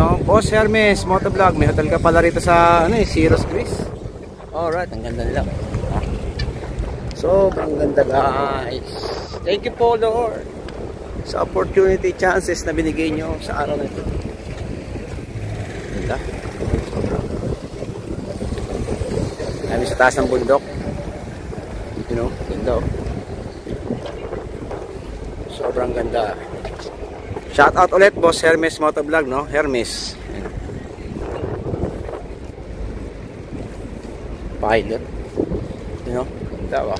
no? Boss Hermes Motovlog. May hotel ka pala rito sa ano, Zeros, Greece. Alright, ang ganda nila. Sobrang ganda guys. Thank you po Lord sa opportunity, chances na binigay nyo sa araw na ito. Ganda. Kami sa taas ng bundok. You know, ganda. Sobrang ganda. Shout out ulit Boss Hermes Motovlog, no? Hermes. Pilot. You know, ganda ba?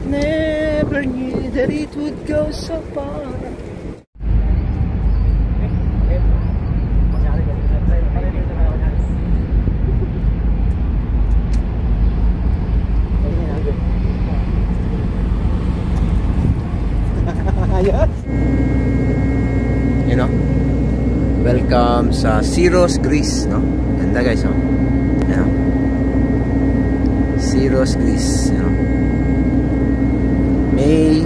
Never knew that it would go so far. You know, welcome sa Zeros, Greece, no? Ganda guys, oh. You know, Zeros, Greece, you know. May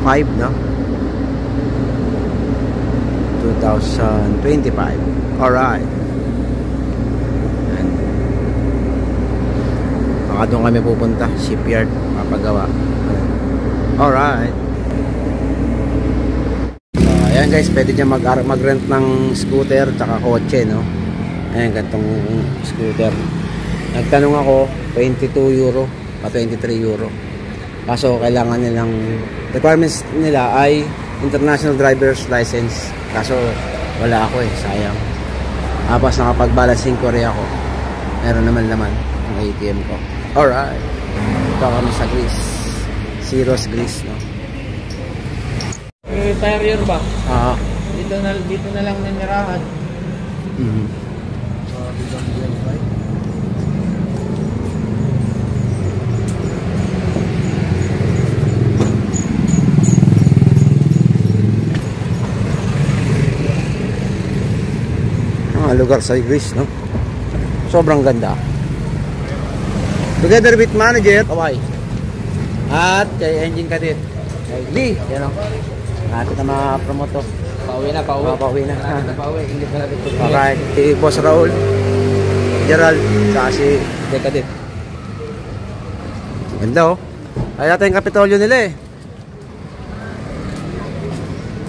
5, no? 2025. Alright. Baka doon kami pupunta, shipyard, papagawa. Alright. Ayan guys, pwede dyan mag-rent ng scooter tsaka kotse, no? Ayan, gantong scooter. Nagtanong ako, 22 euro pa 23 euro. Kaso kailangan nilang requirements nila ay international driver's license. Kaso wala ako sayang. Tapos nakapag-balancing ko rin ako. Meron naman ang ATM ko. Alright. Ito kami sa Greece. Zeros, Greece, no? Interior ba? Dito na lang nanirahan. Lugar sa Greece, no? Sobrang ganda. Together with manager Kawai at kay Engine Kadit kay Lee, yan o. Natin na ma-promote to. Pauwi na. Hindi pa natin ito. Alright, si Boss Raul, Gerald, saka si Kadit. Ganda, oh. Ay natin yung Kapitolyo nila,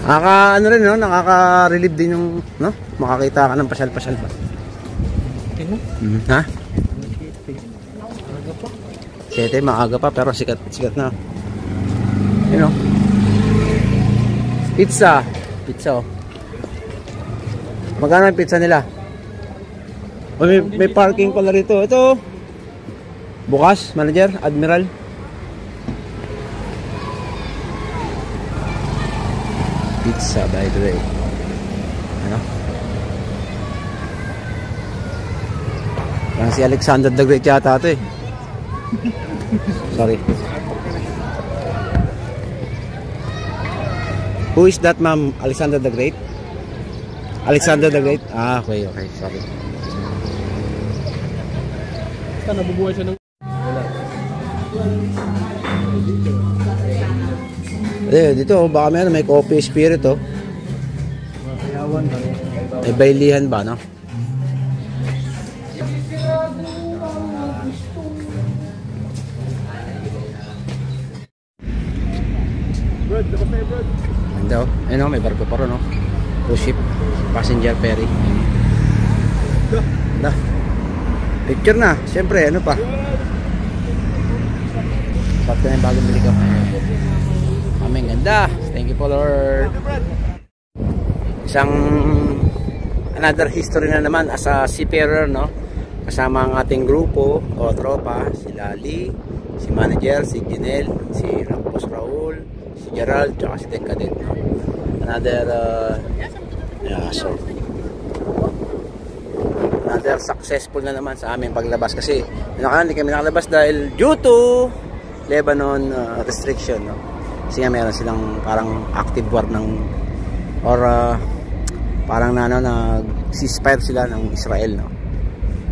ano rin, no? Nakaka-relieve din yung, no? Makakita ka ng pasyal-pasyal ba? Ha? 7, maaga pa pero sikat na. You know? Pizza, oh. Magkano ang pizza nila? Oh, may parking pala rito. Ito. Bukas, manager, Admiral. Pizza, by the way. Ano? Parang si Alexander the Great yata ito, Sorry. Who is that, ma'am? Alexander the Great? Alexander the Great? Ah, okay. Sorry. Nabubuhay siya ng... Dito, baka may coffee spirit, oh. May bailihan ba, no? Ganda, oh. Ayun, may barko pa rin, no? Cruise ship, passenger ferry. Ganda. Picture na, siyempre, ano pa? Sapat na yung bagong bili ko. Aming ganda. Thank you po Lord. Isang another history na naman as a seafarer, no? Kasama ang ating grupo o tropa, si Lali, si manager, si Ginel, si Boss Raul, si Gerald, tsaka si Cadet, no? Another another successful na naman sa aming paglabas kasi hindi kami nakalabas dahil due to Lebanon restriction, no? Kasi nga meron silang parang active war parang nag-ceasefire sila ng Israel, no?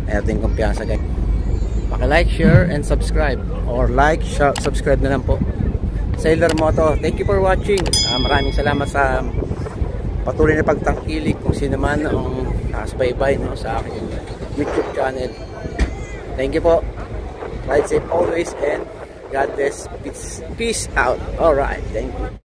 Ay ating kumpiyansa guys. Paki-like, share, and subscribe, or like, subscribe na lang po. Sailor Moto, thank you for watching. Maraming salamat sa patuloy na pagtangkilik kung sino man ang nakasubaybay, no, sa aking YouTube channel. Thank you po. Ride safe always and God bless. Peace out. Alright. Thank you.